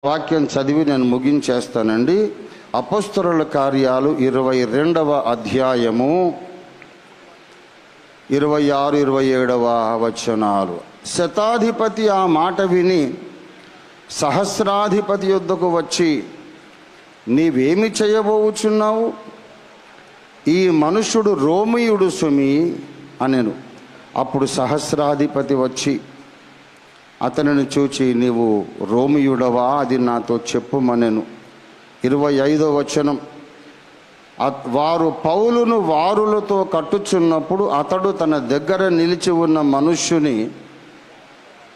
వాక్యం చదివి నేను ముగించేస్తానండి. అపొస్తలుల కార్యాలు 22వ అధ్యాయము 26-27 వచనాలు. శతాధిపతి ఆ మాట విని సహస్రాధిపతి యొద్దకు వచ్చి, నీవేమి చేయబోచున్నావు? ఈ మనుష్యుడు రోమీయుడు సుమి అనెను. అప్పుడు సహస్రాధిపతి వచ్చి అతనిని చూచి, నీవు రోమియుడవా? అది నాతో చెప్పుమనెను. 25వ వచనం. వారు పౌలును వారులతో కట్టుచున్నప్పుడు అతడు తన దగ్గర నిలిచి ఉన్న మనుష్యుని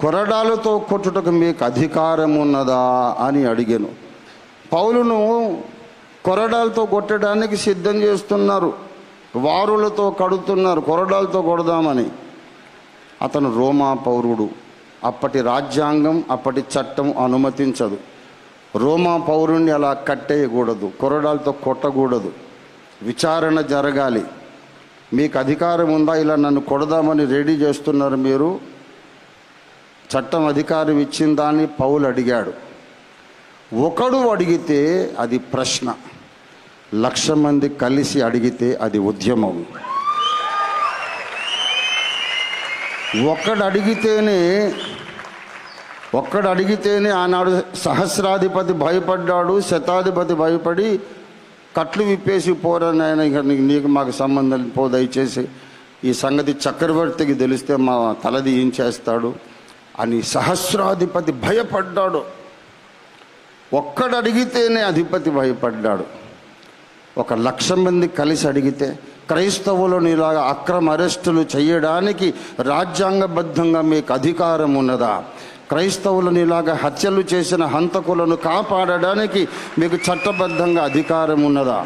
కొరడాలతో కొట్టుటకు మీకు అధికారం ఉన్నదా అని అడిగాను. పౌలును కొరడాలతో కొట్టడానికి సిద్ధం చేస్తున్నారు, వారులతో కడుతున్నారు, కొరడాలతో కొడదామని. అతను రోమా పౌరుడు. అప్పటి రాజ్యాంగం, అప్పటి చట్టం అనుమతించదు. రోమా పౌరుణ్ణి అలా కట్టేయకూడదు, కొరడాలతో కొట్టకూడదు. విచారణ జరగాలి. మీకు అధికారం ఉందా? ఇలా నన్ను కొడదామని రెడీ చేస్తున్నారు మీరు, చట్టం అధికారం ఇచ్చిందా అని పౌలు అడిగాడు. ఒకడు అడిగితే అది ప్రశ్న, 1,00,000 మంది కలిసి అడిగితే అది ఉద్యమం. ఒక్కడు అడిగితేనే ఆనాడు సహస్రాధిపతి భయపడ్డాడు, శతాధిపతి భయపడి కట్లు విప్పేసి పోరని ఆయన, ఇక నీకు మాకు సంబంధం పో, దయచేసి ఈ సంగతి చక్రవర్తికి తెలిస్తే మా తలది ఏం చేస్తాడు అని సహస్రాధిపతి భయపడ్డాడు. ఒక్కడు అడిగితేనే అధిపతి భయపడ్డాడు. 1,00,000 మంది కలిసి అడిగితే, క్రైస్తవులను ఇలాగ అక్రమ అరెస్టులు చేయడానికి రాజ్యాంగబద్ధంగా మీకు అధికారం ఉన్నదా? క్రైస్తవులను ఇలాగ హత్యలు చేసిన హంతకులను కాపాడడానికి మీకు చట్టబద్ధంగా అధికారం ఉన్నదా?